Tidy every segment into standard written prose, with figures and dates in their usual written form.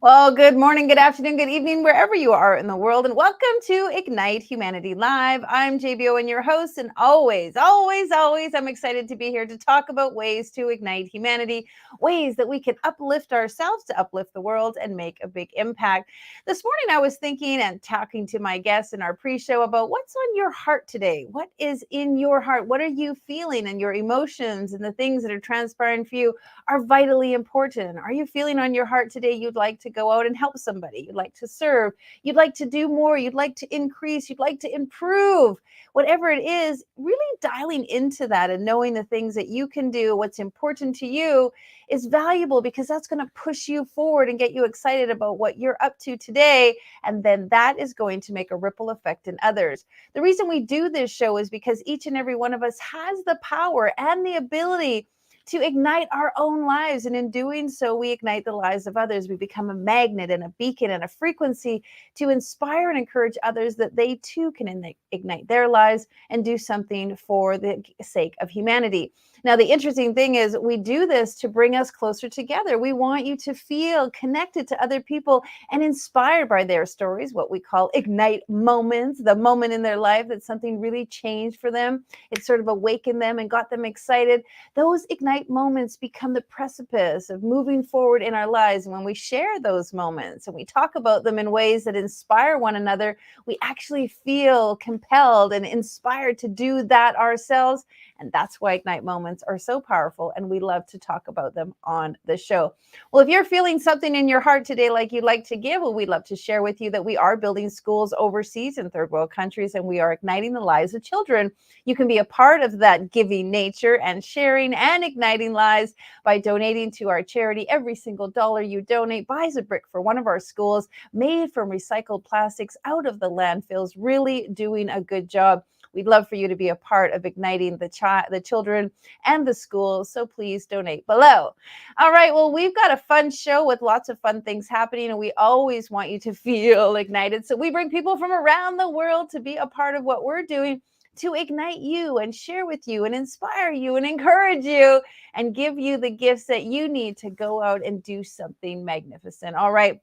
Well, good morning, good afternoon, good evening, wherever you are in the world, and welcome to Ignite Humanity Live. I'm JBO and your host, and always, I'm excited to be here to talk about ways to ignite humanity, ways that we can uplift ourselves to uplift the world and make a big impact. This morning, I was thinking and talking to my guests in our pre-show about what's on your heart today. What is in your heart? What are you feeling? And your emotions and the things that are transpiring for you are vitally important. Are you feeling on your heart today you'd like to go out and help somebody? You'd like to serve. You'd like to do more. You'd like to increase. You'd like to improve. Whatever it is, really dialing into that and knowing the things that you can do, what's important to you is valuable because that's going to push you forward and get you excited about what you're up to today. And then that is going to make a ripple effect in others. The reason we do this show is because each and every one of us has the power and the ability to ignite our own lives. And in doing so, we ignite the lives of others. We become a magnet and a beacon and a frequency to inspire and encourage others that they too can ignite their lives and do something for the sake of humanity. Now, the interesting thing is we do this to bring us closer together. We want you to feel connected to other people and inspired by their stories, what we call ignite moments, the moment in their life that something really changed for them. It sort of awakened them and got them excited. Those ignite moments become the precipice of moving forward in our lives. And when we share those moments and we talk about them in ways that inspire one another, we actually feel compelled and inspired to do that ourselves. And that's why Ignite Moments are so powerful, and we love to talk about them on the show. Well, if you're feeling something in your heart today like you'd like to give, well, we'd love to share with you that we are building schools overseas in third world countries, and we are igniting the lives of children. You can be a part of that giving nature and sharing and igniting lives by donating to our charity. Every single dollar you donate buys a brick for one of our schools made from recycled plastics out of the landfills, really doing a good job. We'd love for you to be a part of igniting the children and the schools, so please donate below. All right, well, we've got a fun show with lots of fun things happening, and we always want you to feel ignited. So we bring people from around the world to be a part of what we're doing to ignite you and share with you and inspire you and encourage you and give you the gifts that you need to go out and do something magnificent. All right.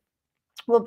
Well,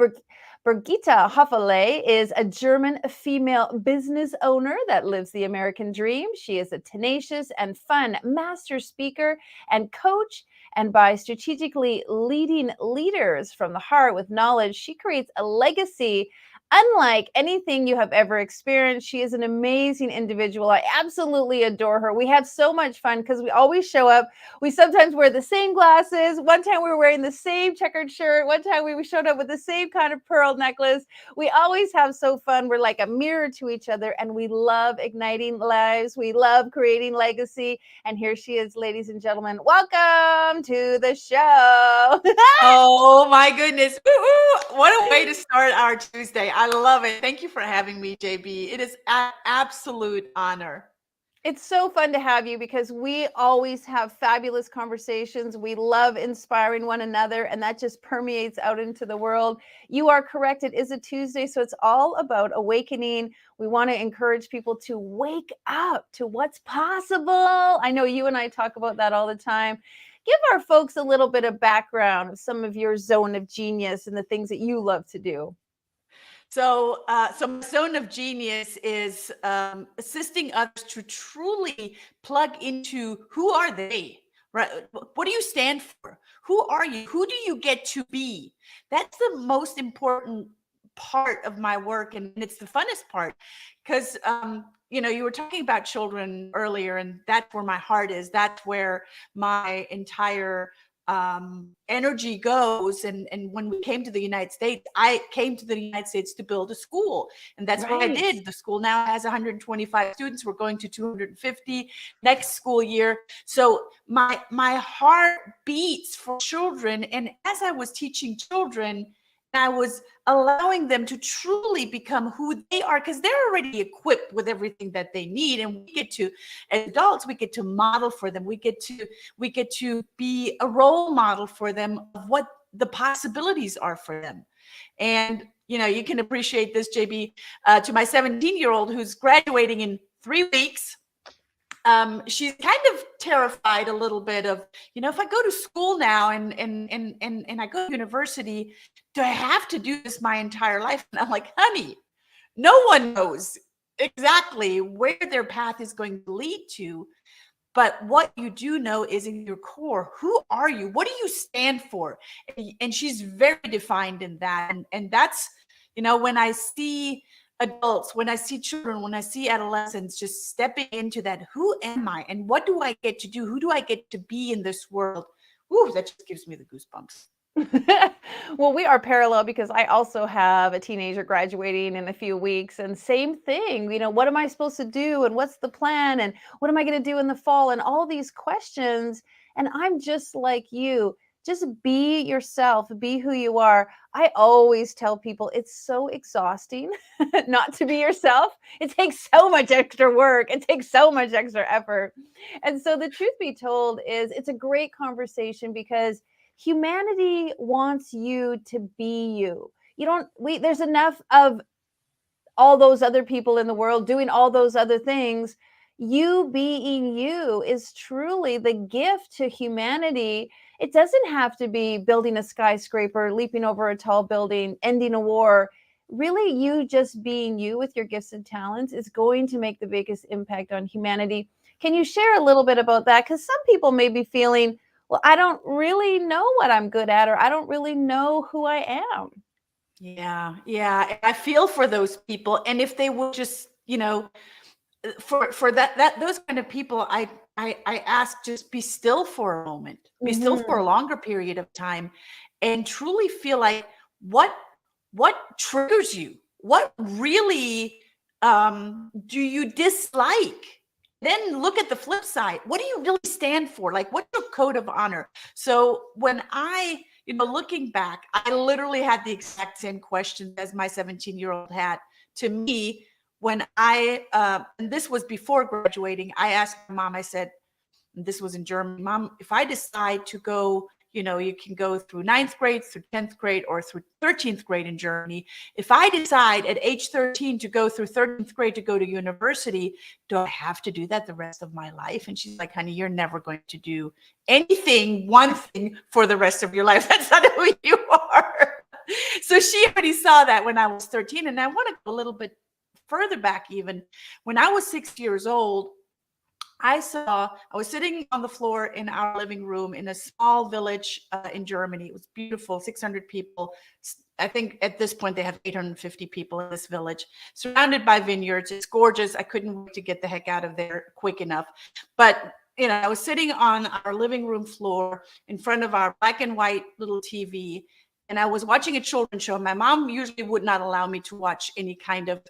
Brigitta Hoeferle is a German female business owner that lives the American dream. She is a tenacious and fun master speaker and coach. And by strategically leading leaders from the heart with knowledge, she creates a legacy unlike anything you have ever experienced. She is an amazing individual. I absolutely adore her. We have so much fun because we always show up. We sometimes wear the same glasses. One time we were wearing the same checkered shirt. One time we showed up with the same kind of pearl necklace. We always have so fun. We're like a mirror to each other, and we love igniting lives. We love creating legacy. And here she is, ladies and gentlemen. Welcome to the show. Oh my goodness. Woo-hoo. What a way to start our Tuesday. I love it. Thank you for having me, JB. It is an absolute honor. It's so fun to have you because we always have fabulous conversations. We love inspiring one another, and that just permeates out into the world. You are correct. It is a Tuesday, so it's all about awakening. We want to encourage people to wake up to what's possible. I know you and I talk about that all the time. Give our folks a little bit of background of some of your zone of genius and the things that you love to do. So my zone of genius is assisting others to truly plug into who are they, right? What do you stand for? Who are you? Who do you get to be? That's the most important part of my work, and it's the funnest part because you were talking about children earlier, and that's where my heart is. That's where my entire energy goes. And when we came to the United States, I came to the United States to build a school, and that's what I did. The school now has 125 students. We're going to 250 next school year. So my heart beats for children, and as I was teaching children, I was allowing them to truly become who they are, because they're already equipped with everything that they need. And we get to, as adults, we get to model for them. We get to be a role model for them of what the possibilities are for them. And, you can appreciate this, JB, to my 17-year-old who's graduating in 3 weeks. She's kind of terrified a little bit of, if I go to school now and I go to university, do I have to do this my entire life? And I'm like, honey, no one knows exactly where their path is going to lead to. But what you do know is in your core, who are you? What do you stand for? And she's very defined in that. And that's, when I see adults, when I see children, when I see adolescents just stepping into that, who am I? And what do I get to do? Who do I get to be in this world? Ooh, that just gives me the goosebumps. Well, we are parallel because I also have a teenager graduating in a few weeks, and same thing. What am I supposed to do, and what's the plan, and what am I going to do in the fall, and all these questions. And I'm just like you. Just be yourself, be who you are. I always tell people it's so exhausting not to be yourself. It takes so much extra work, it takes so much extra effort. And so, the truth be told, is it's a great conversation because humanity wants you to be you. There's enough of all those other people in the world doing all those other things. You being you is truly the gift to humanity. It doesn't have to be building a skyscraper, leaping over a tall building, ending a war. Really, you just being you with your gifts and talents is going to make the biggest impact on humanity. Can you share a little bit about that? Because some people may be feeling, well, I don't really know what I'm good at, or I don't really know who I am. Yeah. I feel for those people. And if they would just, for that those kind of people, I ask, just be still for a moment, be still for a longer period of time, and truly feel like what triggers you, what really do you dislike. Then look at the flip side. What do you really stand for? Like, what's your code of honor? So when I, looking back, I literally had the exact same questions as my 17-year-old had. To me, when and this was before graduating, I asked my mom, I said, and this was in Germany, Mom, if I decide to go, you can go through 9th grade, through 10th grade, or through 13th grade in Germany. If I decide at age 13 to go through 13th grade to go to university, do I have to do that the rest of my life? And she's like, honey, you're never going to do one thing for the rest of your life. That's not who you are. So she already saw that when I was 13. And I want to go a little bit further back. Even when I was 6 years old, I was sitting on the floor in our living room in a small village in Germany. It was beautiful, 600 people. I think at this point they have 850 people in this village, surrounded by vineyards. It's gorgeous. I couldn't wait to get the heck out of there quick enough. But, I was sitting on our living room floor in front of our black and white little TV, and I was watching a children's show. My mom usually would not allow me to watch any kind of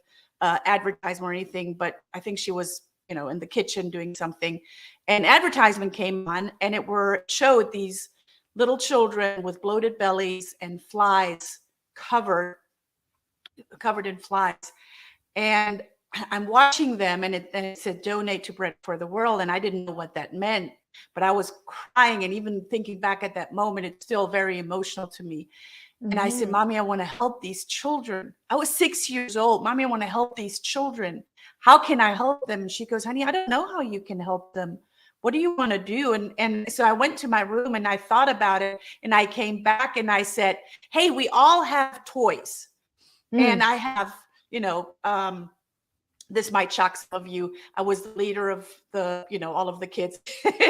advertisement or anything, but I think she was in the kitchen doing something, and advertisement came on, and showed these little children with bloated bellies and flies covered in flies. And I'm watching them, and it said donate to Bread for the World. And I didn't know what that meant, but I was crying. And even thinking back at that moment, it's still very emotional to me. And I said, Mommy, I want to help these children. I was 6 years old. Mommy, I want to help these children. How can I help them? And she goes, honey, I don't know how you can help them. What do you want to do? And so I went to my room and I thought about it, and I came back and I said, hey, we all have toys. And I have, this might shock some of you. I was the leader of all of the kids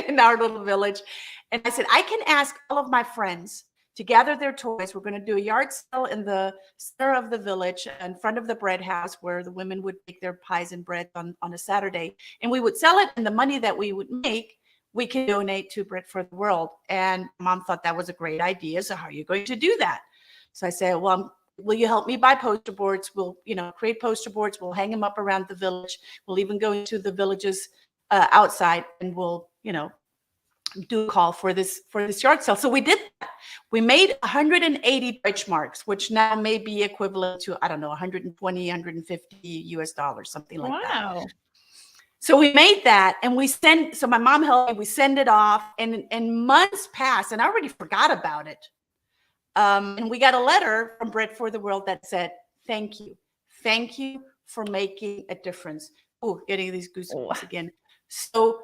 in our little village. And I said, I can ask all of my friends to gather their toys. We're going to do a yard sale in the center of the village in front of the bread house, where the women would make their pies and bread on a Saturday. And we would sell it, and the money that we would make, we can donate to Bread for the World. And Mom thought that was a great idea. So how are you going to do that? So I said, well, will you help me buy poster boards? We'll, create poster boards. We'll hang them up around the village. We'll even go into the villages outside, and we'll, do a call for this yard sale. So we did that. We made 180 Deutschmarks, which now may be equivalent to, I don't know, 120, 150 US dollars, something like that. Wow. So we made that, and so my mom helped me, we send it off, and months passed, and I already forgot about it. And we got a letter from Bread for the World that said, thank you. Thank you for making a difference. Oh, getting these goosebumps again. So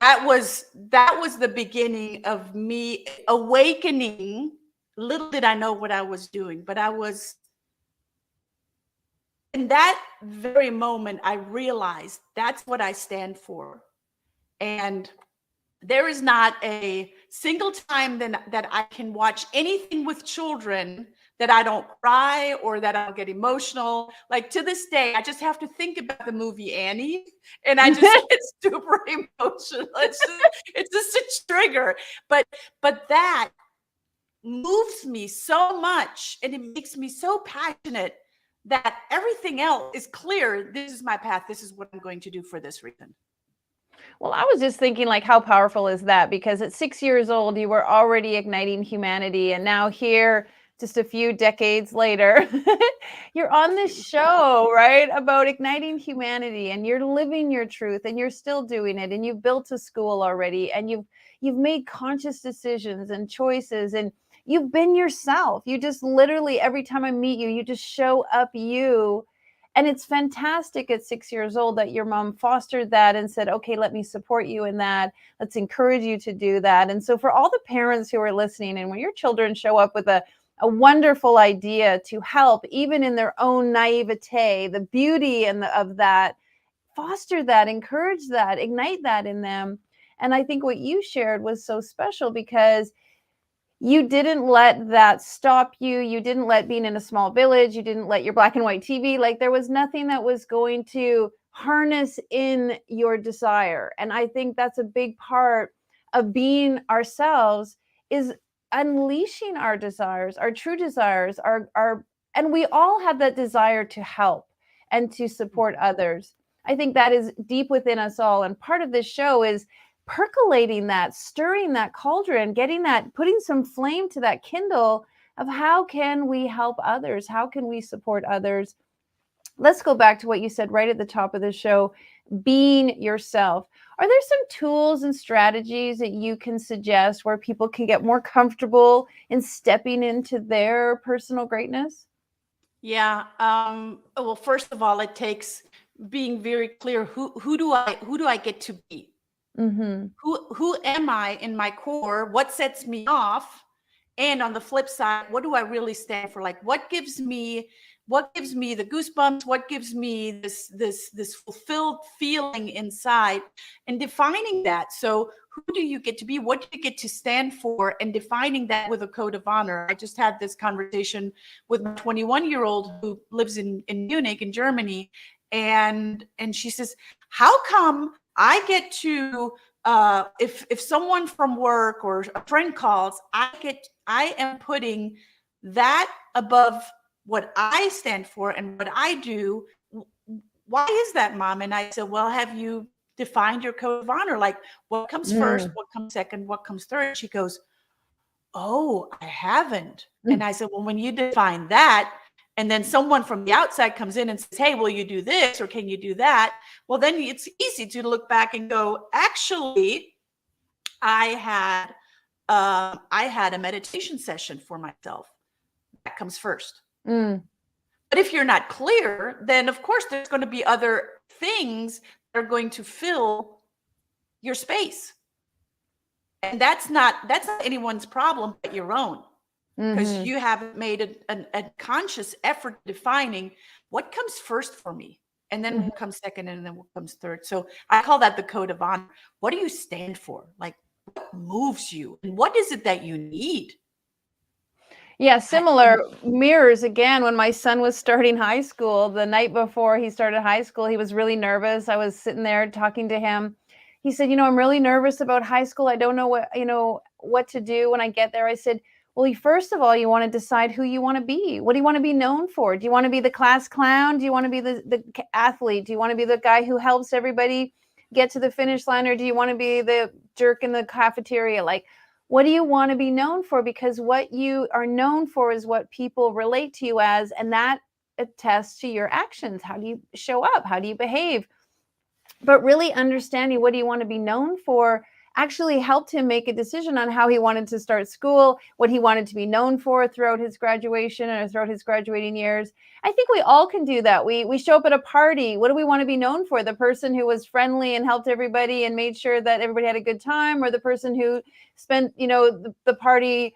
that was the beginning of me awakening. Little did I know what I was doing, but I was in that very moment, I realized that's what I stand for. And there is not a single time that I can watch anything with children that I don't cry or that I don't get emotional. Like to this day, I just have to think about the movie Annie and I just get super emotional. It's just a trigger. But that moves me so much and it makes me so passionate that everything else is clear. This is my path. This is what I'm going to do for this reason. Well, I was just thinking, like, how powerful is that? Because at 6 years old, you were already igniting humanity. And now, here, just a few decades later, you're on this show, right? About igniting humanity, and you're living your truth, and you're still doing it. And you've built a school already, and you've made conscious decisions and choices, and you've been yourself. You just literally, every time I meet you, you just show up you. And it's fantastic at 6 years old that your mom fostered that and said, okay, let me support you in that. Let's encourage you to do that. And so for all the parents who are listening, and when your children show up with a wonderful idea to help, even in their own naivete, the beauty of that, foster that, encourage that, ignite that in them. And I think what you shared was so special because you didn't let that stop you. You didn't let being in a small village, you didn't let your black and white TV, like there was nothing that was going to harness in your desire. And I think that's a big part of being ourselves, is unleashing our desires, our true desires, our and we all have that desire to help and to support others. I think that is deep within us all. And part of this show is percolating that, stirring that cauldron, getting that, putting some flame to that kindle of how can we help others? How can we support others? Let's go back to what you said right at the top of the show, being yourself. Are there some tools and strategies that you can suggest where people can get more comfortable in stepping into their personal greatness? Yeah. Well, first of all, it takes being very clear. Who do I get to be? Mm-hmm. Who am I in my core? What sets me off? And on the flip side, what do I really stand for? Like what gives me the goosebumps? What gives me this fulfilled feeling inside? And defining that. So who do you get to be? What do you get to stand for? And defining that with a code of honor. I just had this conversation with my 21-year-old who lives in Munich in Germany. And she says, how come I get to if someone from work or a friend calls, I am putting that above what I stand for and what I do. Why is that, Mom? And I said, well, have you defined your code of honor? Like what comes first, what comes second, what comes third? She goes, oh, I haven't. And I said, well, when you define that, and then someone from the outside comes in and says, hey, will you do this or can you do that? Well, then it's easy to look back and go, actually, I had a meditation session for myself. That comes first. But if you're not clear, then of course there's going to be other things that are going to fill your space. And that's not anyone's problem but your own. Because you haven't made a conscious effort defining what comes first for me, and then what comes second, and then what comes third. So I call that the code of honor. What do you stand for? Like, what moves you, and what is it that you need? Yeah, similar mirrors again. When my son was starting high school, the night before he started high school, he was really nervous. I was sitting there talking to him. He said, I'm really nervous about high school. I don't know what to do when I get there. I said, well, first of all, you want to decide who you want to be. What do you want to be known for? Do you want to be the class clown? Do you want to be the athlete? Do you want to be the guy who helps everybody get to the finish line? Or do you want to be the jerk in the cafeteria? Like, what do you want to be known for? Because what you are known for is what people relate to you as, and that attests to your actions. How do you show up? How do you behave? But really understanding what do you want to be known for actually helped him make a decision on how he wanted to start school, what he wanted to be known for throughout his graduation or throughout his graduating years. I think we all can do that. We show up at a party. What do we want to be known for? The person who was friendly and helped everybody and made sure that everybody had a good time, or the person who spent, the party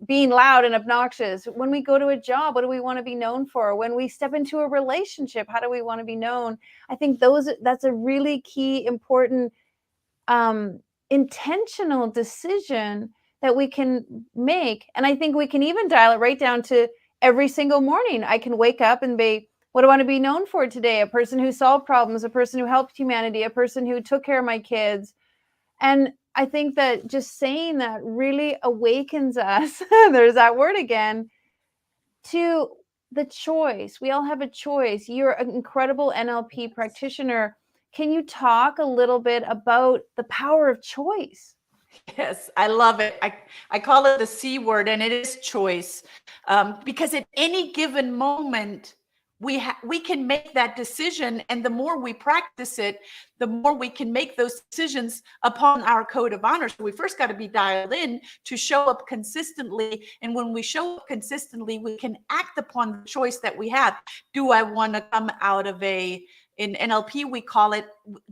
being loud and obnoxious? When we go to a job, what do we want to be known for? When we step into a relationship, how do we want to be known? I think that's a really key, important, intentional decision that we can make. And I think we can even dial it right down to every single morning. I can wake up and be, what do I want to be known for today? A person who solved problems, a person who helped humanity, a person who took care of my kids. And I think that just saying that really awakens us, there's that word again, to the choice. We all have a choice. You're an incredible NLP practitioner. Can you talk a little bit about the power of choice? Yes, I love it. I call it the C word, and it is choice. Because at any given moment, we can make that decision, and the more we practice it, the more we can make those decisions upon our code of honor. So we first got to be dialed in to show up consistently, and when we show up consistently, we can act upon the choice that we have. Do I want to come out of in NLP we call it,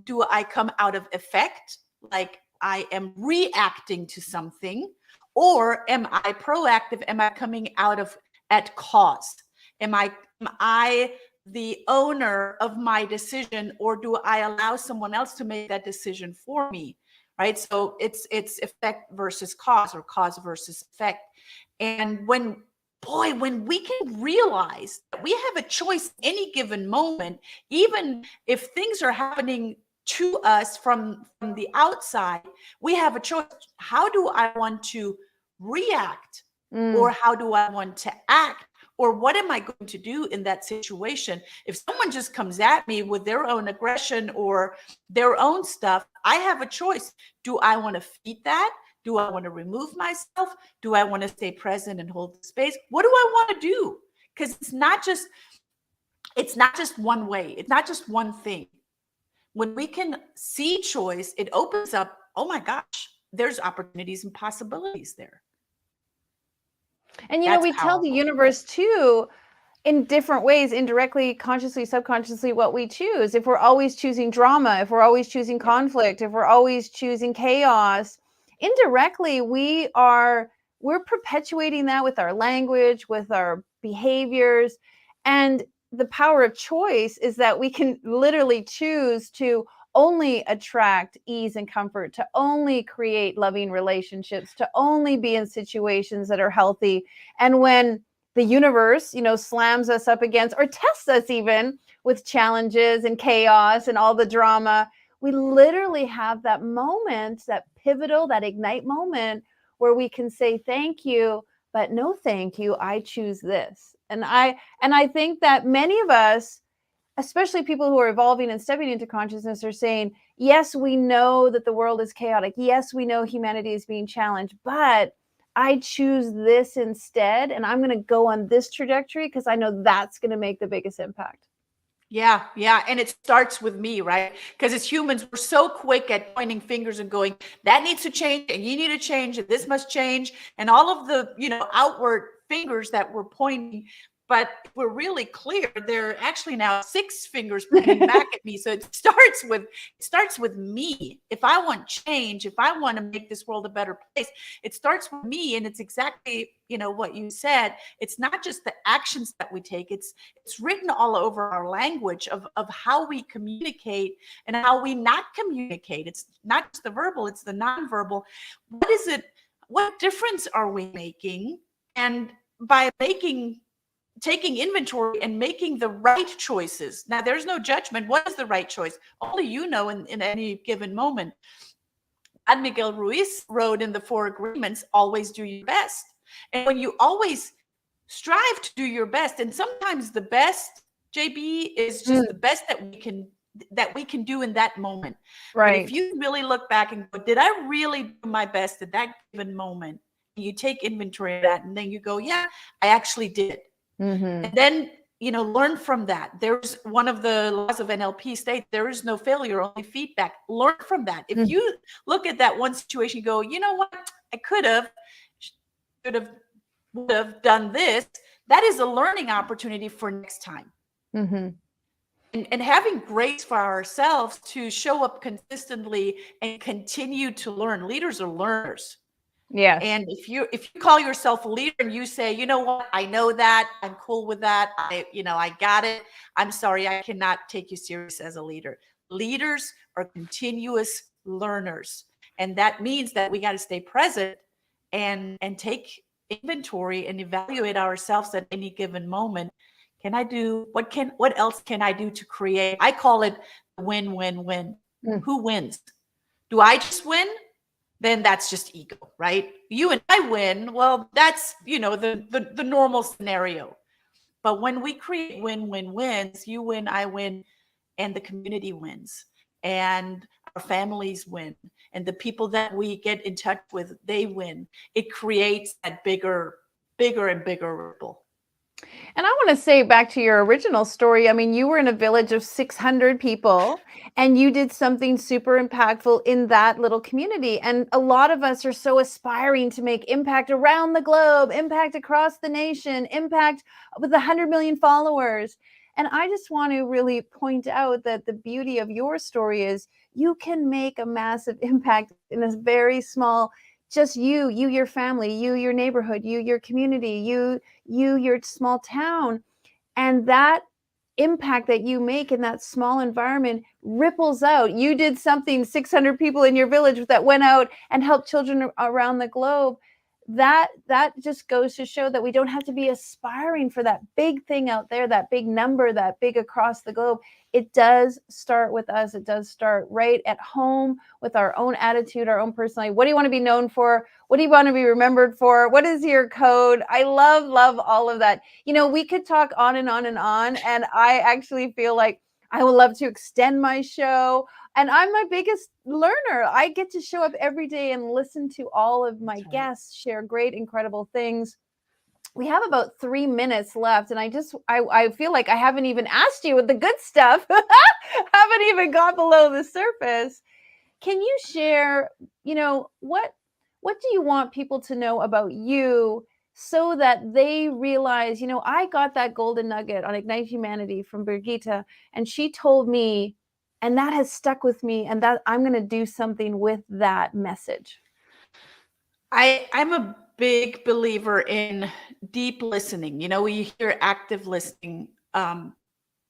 do I come out of effect, like I am reacting to something, or am I proactive? Am I coming out of at cause? Am I the owner of my decision, or do I allow someone else to make that decision for me? Right? So it's effect versus cause, or cause versus effect. And when we can realize that we have a choice any given moment, even if things are happening to us from the outside, we have a choice. How do I want to react? Or how do I want to act? Or what am I going to do in that situation? If someone just comes at me with their own aggression or their own stuff, I have a choice. Do I want to feed that? Do I want to remove myself? Do I want to stay present and hold the space? What do I want to do? Because it's not just one way. It's not just one thing. When we can see choice, it opens up, oh my gosh, there's opportunities and possibilities there. And, we tell the universe too, in different ways, indirectly, consciously, subconsciously, what we choose. If we're always choosing drama, if we're always choosing conflict, if we're always choosing chaos, indirectly, we're perpetuating that with our language, with our behaviors. And the power of choice is that we can literally choose to only attract ease and comfort, to only create loving relationships, to only be in situations that are healthy. And when the universe, slams us up against, or tests us even with challenges and chaos and all the drama, we literally have that moment, that pivotal, that ignite moment where we can say, thank you, but no thank you, I choose this. And I think that many of us, especially people who are evolving and stepping into consciousness, are saying, yes, we know that the world is chaotic. Yes, we know humanity is being challenged, but I choose this instead. And I'm going to go on this trajectory because I know that's going to make the biggest impact. Yeah. And it starts with me, right? Because as humans, we're so quick at pointing fingers and going, that needs to change, and you need to change, and this must change. And all of the, outward fingers that we're pointing. But if we're really clear, there are actually now 6 fingers pointing back at me. So it starts with me. If I want change, if I want to make this world a better place, it starts with me. And it's exactly, what you said. It's not just the actions that we take. It's written all over our language of how we communicate and how we not communicate. It's not just the verbal, it's the nonverbal. What is it? What difference are we making? And by taking inventory and making the right choices. Now, there's no judgment. What is the right choice? Only you know in any given moment. And Miguel Ruiz wrote in the 4 Agreements, always do your best. And when you always strive to do your best, and sometimes the best, JB, is just the best that we can do in that moment. Right. But if you really look back and go, did I really do my best at that given moment? And you take inventory of that, and then you go, yeah, I actually did. Mm-hmm. And then learn from that. There's one of the laws of NLP states there is no failure, only feedback. Learn from that. If you look at that one situation, you go, you know what, I could have, should have, would have done this. That is a learning opportunity for next time. Mm-hmm. And having grace for ourselves to show up consistently and continue to learn. Leaders are learners. Yes. And if you call yourself a leader and you say, you know what, I know that, I'm cool with that, I got it, I'm sorry, I cannot take you serious as a leader. Leaders are continuous learners. And that means that we got to stay present and take inventory and evaluate ourselves at any given moment. What else can I do to create? I call it win-win-win. Who wins? Do I just win? Then that's just ego, right? You and I win. Well, that's, the normal scenario. But when we create win-win-wins, you win, I win, and the community wins, and our families win, and the people that we get in touch with, they win. It creates that bigger and bigger ripple. And I want to say back to your original story. I mean, you were in a village of 600 people and you did something super impactful in that little community. And a lot of us are so aspiring to make impact around the globe, impact across the nation, impact with 100 million followers. And I just want to really point out that the beauty of your story is you can make a massive impact in a very small, just you, your family, you, your neighborhood, you, your community, you, your small town. And that impact that you make in that small environment ripples out. You did something, 600 people in your village that went out and helped children around the globe. That just goes to show that we don't have to be aspiring for that big thing out there, that big number, that big across the globe. It does start with us. It does start right at home with our own attitude, our own personality. What do you want to be known for? What do you want to be remembered for? What is your code? I love all of that. We could talk on and on and on. And I actually feel like I would love to extend my show. And I'm my biggest learner. I get to show up every day and listen to all of my guests share great, incredible things. We have about 3 minutes left. And I feel like I haven't even asked you with the good stuff. Haven't even got below the surface. Can you share, what do you want people to know about you so that they realize, I got that golden nugget on Ignite Humanity from Brigitta, and she told me, and that has stuck with me, and that I'm going to do something with that message. I'm a big believer in deep listening. We hear active listening.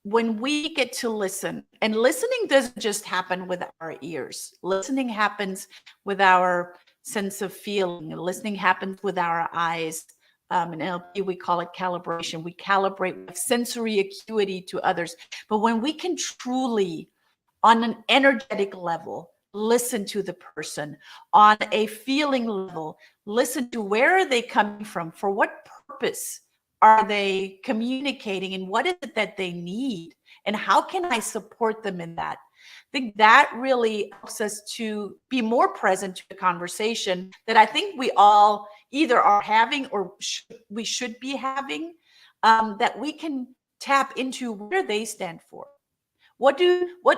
When we get to listen, and listening doesn't just happen with our ears. Listening happens with our sense of feeling. Listening happens with our eyes. In NLP, we call it calibration. We calibrate with sensory acuity to others. But when we can truly, on an energetic level, listen to the person, on a feeling level, listen to where are they coming from, for what purpose are they communicating, and what is it that they need, and how can I support them in that? I think that really helps us to be more present to the conversation that I think we all either are having or we should be having, that we can tap into where they stand for. What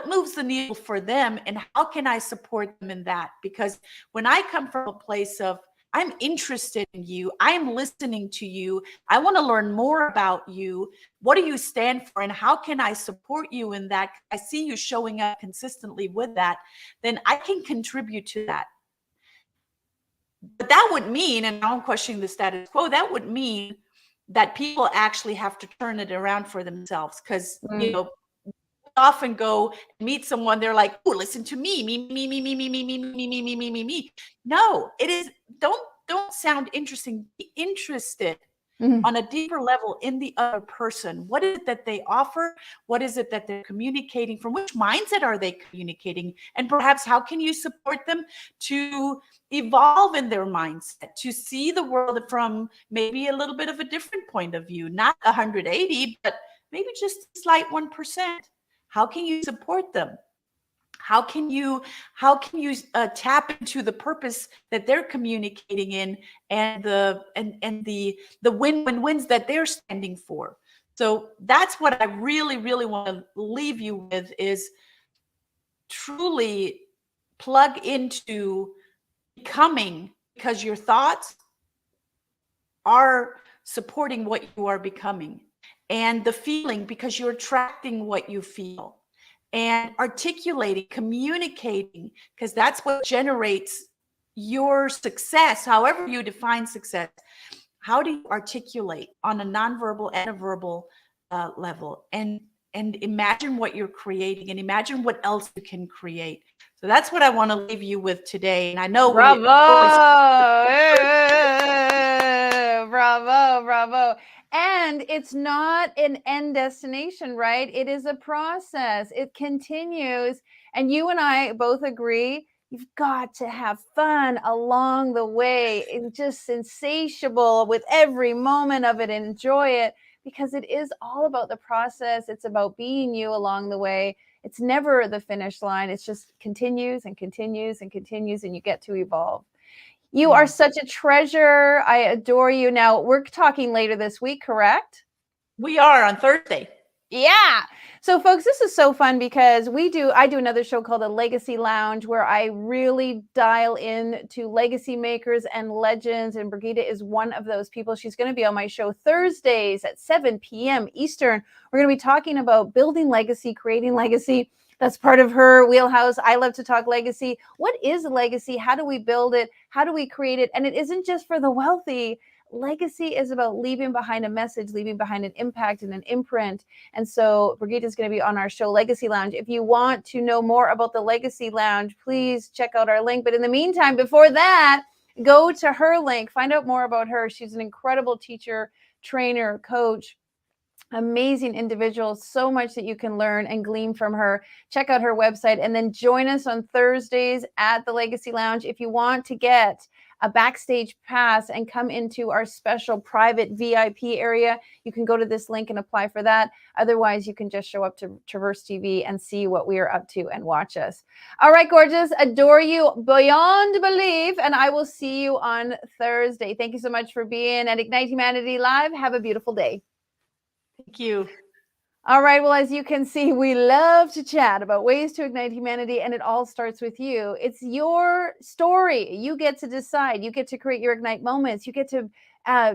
moves the needle for them, and how can I support them in that? Because when I come from a place of, I'm interested in you, I'm listening to you, I want to learn more about you, what do you stand for, and how can I support you in that? I see you showing up consistently with that, then I can contribute to that. But that would mean, and I'm questioning the status quo, that would mean that people actually have to turn it around for themselves, because often go meet someone, they're like, oh, listen to me. No, it is, don't sound interesting. Be interested on a deeper level in the other person. What is it that they offer? What is it that they're communicating? From which mindset are they communicating? And perhaps how can you support them to evolve in their mindset, to see the world from maybe a little bit of a different point of view, not 180, but maybe just a slight 1%. How can you support them? How can you tap into the purpose that they're communicating in, and the win-win-wins that they're standing for? So that's what I really, really want to leave you with, is truly plug into becoming, because your thoughts are supporting what you are becoming, and the feeling, because you're attracting what you feel, and articulating, communicating, because that's what generates your success, however you define success. How do you articulate on a nonverbal and a verbal level, and imagine what you're creating, and imagine what else you can create. So that's what I want to leave you with today. And I know Bravo! Bravo, bravo. And it's not an end destination, right? It is a process. It continues. And you and I both agree, you've got to have fun along the way. It's just insatiable with every moment of it. Enjoy it, because it is all about the process. It's about being you along the way. It's never the finish line. It's just continues and continues and continues, and you get to evolve. You are such a treasure. I adore you. Now, we're talking later this week, correct? We are, on Thursday. Yeah. So folks, this is so fun because I do another show called The Legacy Lounge, where I really dial in to legacy makers and legends. And Brigitta is one of those people. She's going to be on my show Thursdays at 7 p.m. Eastern. We're going to be talking about building legacy, creating legacy. That's part of her wheelhouse. I love to talk legacy. What is a legacy? How do we build it? How do we create it? And it isn't just for the wealthy. Legacy is about leaving behind a message, leaving behind an impact and an imprint. And so Brigitta is going to be on our show, Legacy Lounge. If you want to know more about the Legacy Lounge, please check out our link. But in the meantime, before that, go to her link, find out more about her. She's an incredible teacher, trainer, coach, amazing individual, so much that you can learn and glean from her. Check out her website, and then join us on Thursdays at the Legacy Lounge. If you want to get a backstage pass and come into our special private VIP area, you can go to this link and apply for that. Otherwise, you can just show up to Traverse TV and see what we are up to and watch us. All right, gorgeous. Adore you beyond belief. And I will see you on Thursday. Thank you so much for being at Ignite Humanity Live. Have a beautiful day. Thank you. All right. Well, as you can see, we love to chat about ways to ignite humanity, and it all starts with you. It's your story. You get to decide. You get to create your Ignite moments. You get to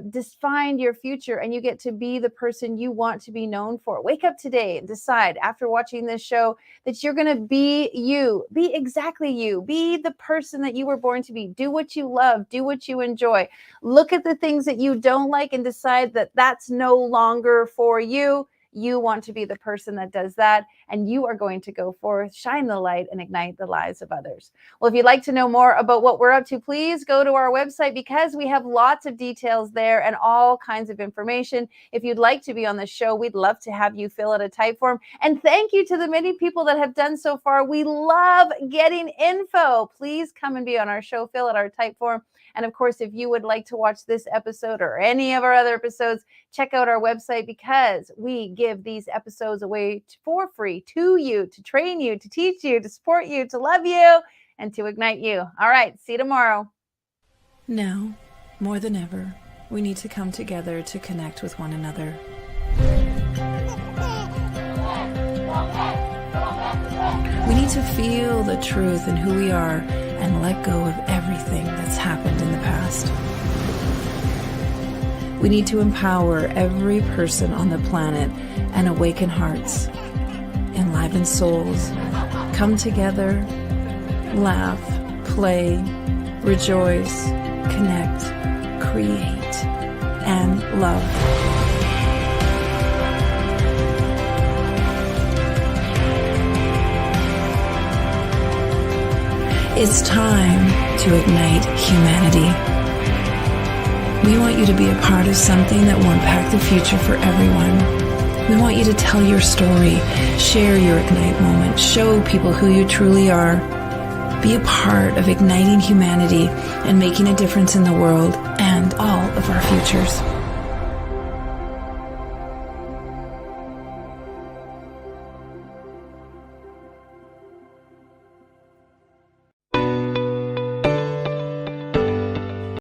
define your future, and you get to be the person you want to be known for. Wake up today and decide, after watching this show, that you're going to be you. Be exactly you. Be the person that you were born to be. Do what you love. Do what you enjoy. Look at the things that you don't like and decide that that's no longer for you. You want to be the person that does that, and you are going to go forth, shine the light, and ignite the lives of others. Well, if you'd like to know more about what we're up to, please go to our website, because we have lots of details there and all kinds of information. If you'd like to be on the show, we'd love to have you fill out a type form. And thank you to the many people that have done so far. We love getting info. Please come and be on our show, fill out our type form. And of course, if you would like to watch this episode or any of our other episodes, check out our website, because we give these episodes away for free to you, to train you, to teach you, to support you, to love you, and to ignite you. All right. See you tomorrow. Now, more than ever, we need to come together to connect with one another. We need to feel the truth in who we are and let go of everything that's happened in the past. We need to empower every person on the planet and awaken hearts, enliven souls, come together, laugh, play, rejoice, connect, create, and love. It's time to ignite humanity. We want you to be a part of something that will impact the future for everyone. We want you to tell your story, share your Ignite moment, show people who you truly are. Be a part of igniting humanity and making a difference in the world and all of our futures.